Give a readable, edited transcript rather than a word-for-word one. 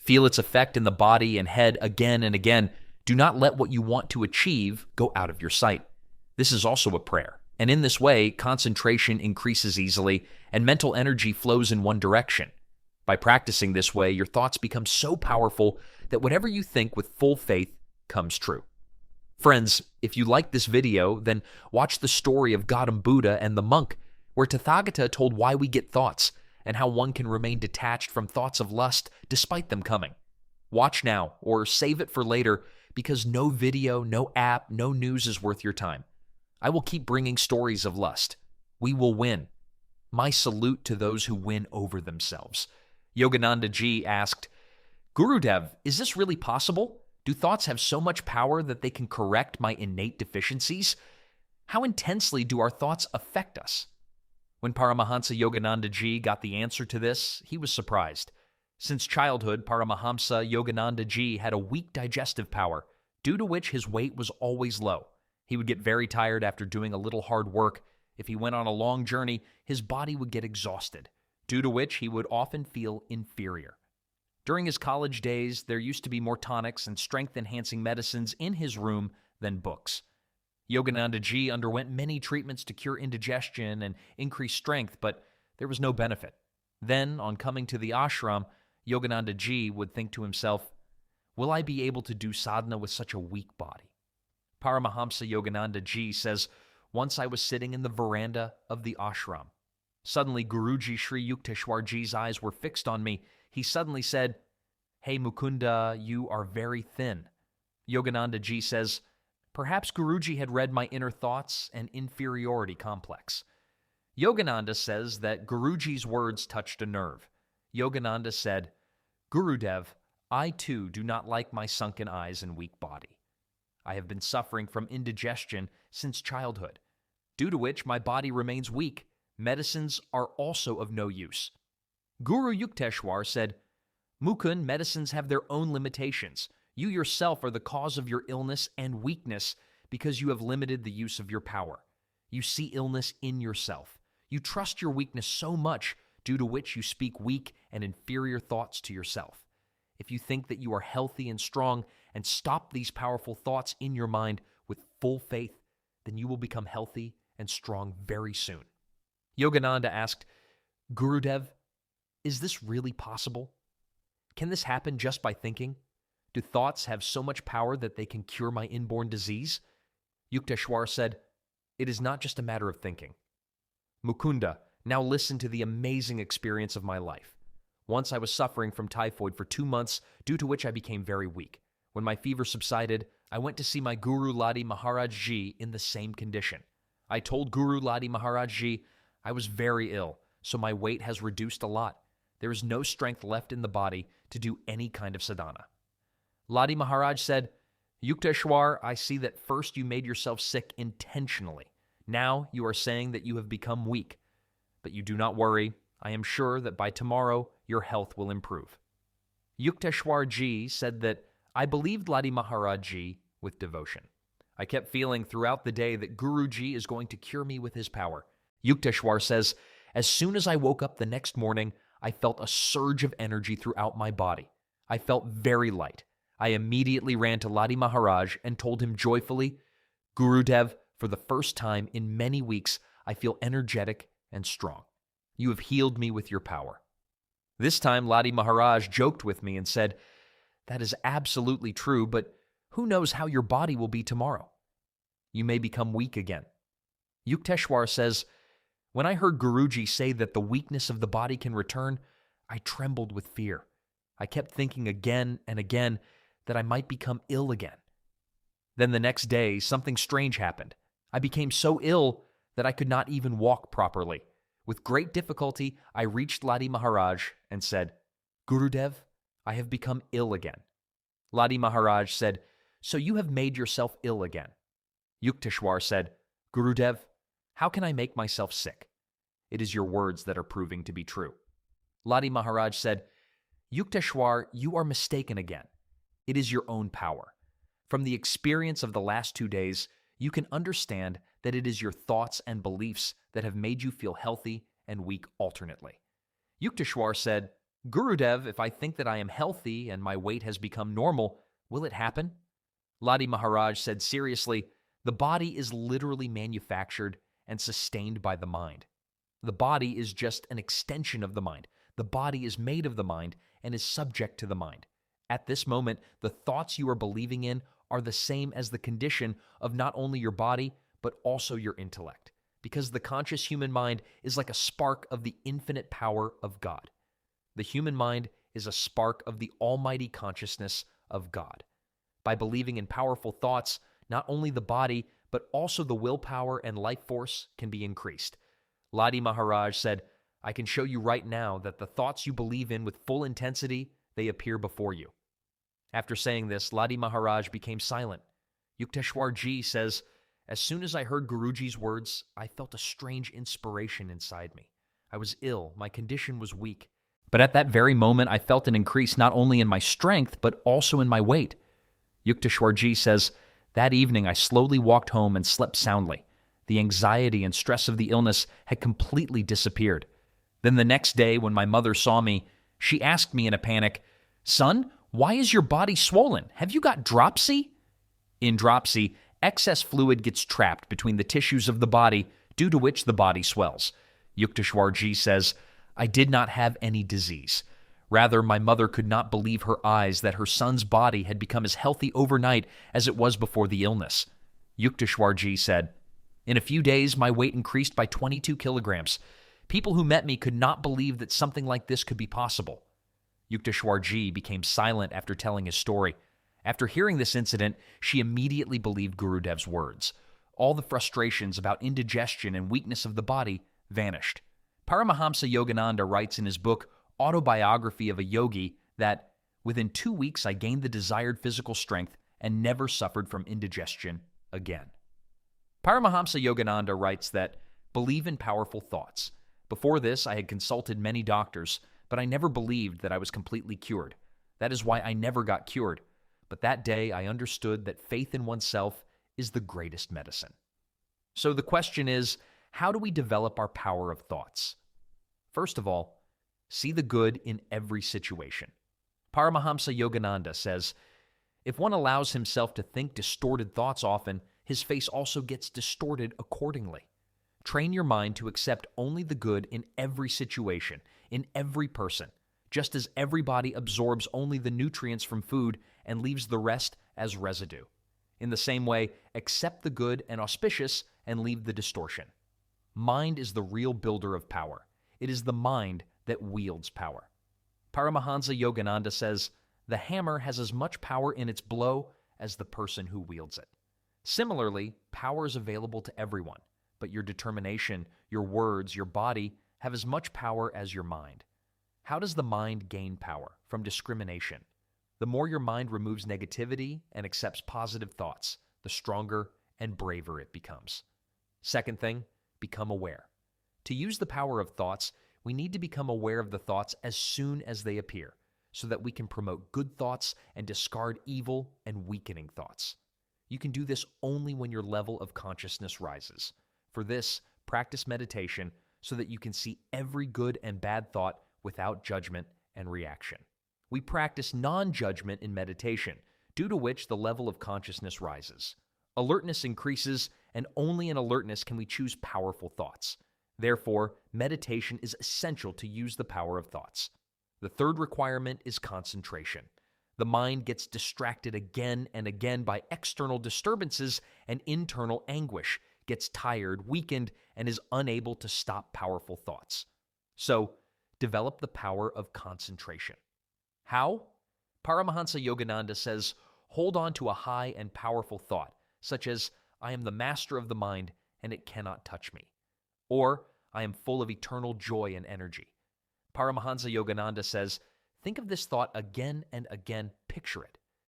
Feel its effect in the body and head again and again. Do not let what you want to achieve go out of your sight. This is also a prayer, and in this way, concentration increases easily and mental energy flows in one direction. By practicing this way, your thoughts become so powerful that whatever you think with full faith comes true. Friends, if you like this video, then watch the story of Gautam Buddha and the monk, where Tathagata told why we get thoughts and how one can remain detached from thoughts of lust despite them coming. Watch now or save it for later, because no video, no app, no news is worth your time. I will keep bringing stories of lust. We will win. My salute to those who win over themselves. Yogananda Ji asked, Gurudev, is this really possible? Do thoughts have so much power that they can correct my innate deficiencies? How intensely do our thoughts affect us? When Paramahansa Yogananda Ji got the answer to this, he was surprised. Since childhood, Paramahamsa Yogananda Ji had a weak digestive power, due to which his weight was always low. He would get very tired after doing a little hard work. If he went on a long journey, his body would get exhausted, due to which he would often feel inferior. During his college days, there used to be more tonics and strength-enhancing medicines in his room than books. Yogananda Ji underwent many treatments to cure indigestion and increase strength, but there was no benefit. Then, on coming to the ashram, Yogananda Ji would think to himself, will I be able to do sadhana with such a weak body? Paramahamsa Yogananda Ji says, once I was sitting in the veranda of the ashram. Suddenly, Guruji Sri Yukteswar Ji's eyes were fixed on me. He suddenly said, Hey Mukunda, you are very thin. Yogananda Ji says, perhaps Guruji had read my inner thoughts and inferiority complex. Yogananda says that Guruji's words touched a nerve. Yogananda said, Gurudev, I too do not like my sunken eyes and weak body. I have been suffering from indigestion since childhood, due to which my body remains weak. Medicines are also of no use. Guru Yukteswar said, Mukund, medicines have their own limitations. You yourself are the cause of your illness and weakness because you have limited the use of your power. You see illness in yourself. You trust your weakness so much, due to which you speak weak and inferior thoughts to yourself. If you think that you are healthy and strong and stop these powerful thoughts in your mind with full faith, then you will become healthy and strong very soon. Yogananda asked, Gurudev, is this really possible? Can this happen just by thinking? Do thoughts have so much power that they can cure my inborn disease? Yukteswar said, it is not just a matter of thinking. Mukunda, now listen to the amazing experience of my life. Once I was suffering from typhoid for 2 months, due to which I became very weak. When my fever subsided, I went to see my Guru Ladi Maharaj Ji in the same condition. I told Guru Ladi Maharaj Ji I was very ill, so my weight has reduced a lot. There is no strength left in the body to do any kind of sadhana. Ladi Maharaj said, Yukteswar, I see that first you made yourself sick intentionally. Now you are saying that you have become weak. But you do not worry. I am sure that by tomorrow your health will improve. Yukteswar Ji said that I believed Ladi Maharaj Ji with devotion. I kept feeling throughout the day that Guruji is going to cure me with his power. Yukteswar says, as soon as I woke up the next morning, I felt a surge of energy throughout my body. I felt very light. I immediately ran to Ladi Maharaj and told him joyfully, Gurudev, for the first time in many weeks, I feel energetic and strong. You have healed me with your power. This time, Ladi Maharaj joked with me and said, that is absolutely true, but who knows how your body will be tomorrow? You may become weak again. Yukteswar says, when I heard Guruji say that the weakness of the body can return, I trembled with fear. I kept thinking again and again that I might become ill again. Then the next day, something strange happened. I became so ill that I could not even walk properly. With great difficulty, I reached Ladi Maharaj and said, Gurudev, I have become ill again. Ladi Maharaj said, so you have made yourself ill again. Yukteswar said, Gurudev, how can I make myself sick? It is your words that are proving to be true. Ladi Maharaj said, Yukteswar, you are mistaken again. It is your own power. From the experience of the last 2 days, you can understand that it is your thoughts and beliefs that have made you feel healthy and weak alternately. Yukteswar said, Gurudev, if I think that I am healthy and my weight has become normal, will it happen? Ladi Maharaj said seriously, the body is literally manufactured and sustained by the mind. The body is just an extension of the mind. The body is made of the mind and is subject to the mind. At this moment, the thoughts you are believing in are the same as the condition of not only your body, but also your intellect, because the conscious human mind is like a spark of the infinite power of God. The human mind is a spark of the almighty consciousness of God. By believing in powerful thoughts, not only the body, but also the willpower and life force can be increased. Ladi Maharaj said, I can show you right now that the thoughts you believe in with full intensity, they appear before you. After saying this, Ladi Maharaj became silent. Yukteswar Ji says, as soon as I heard Guruji's words, I felt a strange inspiration inside me. I was ill, my condition was weak. But at that very moment, I felt an increase not only in my strength, but also in my weight. Yukteswar Ji says, that evening I slowly walked home and slept soundly. The anxiety and stress of the illness had completely disappeared. Then the next day, when my mother saw me, she asked me in a panic, son, why is your body swollen? Have you got dropsy? In dropsy, excess fluid gets trapped between the tissues of the body, due to which the body swells. Yukteswar Ji says, I did not have any disease. Rather, my mother could not believe her eyes that her son's body had become as healthy overnight as it was before the illness. Yukteswar Ji said, in a few days, my weight increased by 22 kilograms. People who met me could not believe that something like this could be possible. Yukteswar Ji became silent after telling his story. After hearing this incident, she immediately believed Gurudev's words. All the frustrations about indigestion and weakness of the body vanished. Paramahamsa Yogananda writes in his book, Autobiography of a Yogi, that within 2 weeks I gained the desired physical strength and never suffered from indigestion again. Paramahamsa Yogananda writes that, believe in powerful thoughts. Before this, I had consulted many doctors, but I never believed that I was completely cured. That is why I never got cured. But that day I understood that faith in oneself is the greatest medicine. So the question is, how do we develop our power of thoughts? First of all, see the good in every situation. Paramahamsa Yogananda says, if one allows himself to think distorted thoughts often, his face also gets distorted accordingly. Train your mind to accept only the good in every situation, in every person, just as everybody absorbs only the nutrients from food and leaves the rest as residue. In the same way, accept the good and auspicious and leave the distortion. Mind is the real builder of power. It is the mind that wields power. Paramahansa Yogananda says, the hammer has as much power in its blow as the person who wields it. Similarly, power is available to everyone, but your determination, your words, your body have as much power as your mind. How does the mind gain power? From discrimination. The more your mind removes negativity and accepts positive thoughts, the stronger and braver it becomes. Second thing, become aware. To use the power of thoughts, we need to become aware of the thoughts as soon as they appear, so that we can promote good thoughts and discard evil and weakening thoughts. You can do this only when your level of consciousness rises. For this, practice meditation so that you can see every good and bad thought without judgment and reaction. We practice non-judgment in meditation, due to which the level of consciousness rises. Alertness increases, and only in alertness can we choose powerful thoughts. Therefore, meditation is essential to use the power of thoughts. The third requirement is concentration. The mind gets distracted again and again by external disturbances and internal anguish, gets tired, weakened, and is unable to stop powerful thoughts. So, develop the power of concentration. How? Paramahansa Yogananda says, hold on to a high and powerful thought, such as, I am the master of the mind and it cannot touch me. Or, I am full of eternal joy and energy. Paramahansa Yogananda says, think of this thought again and again, picture it.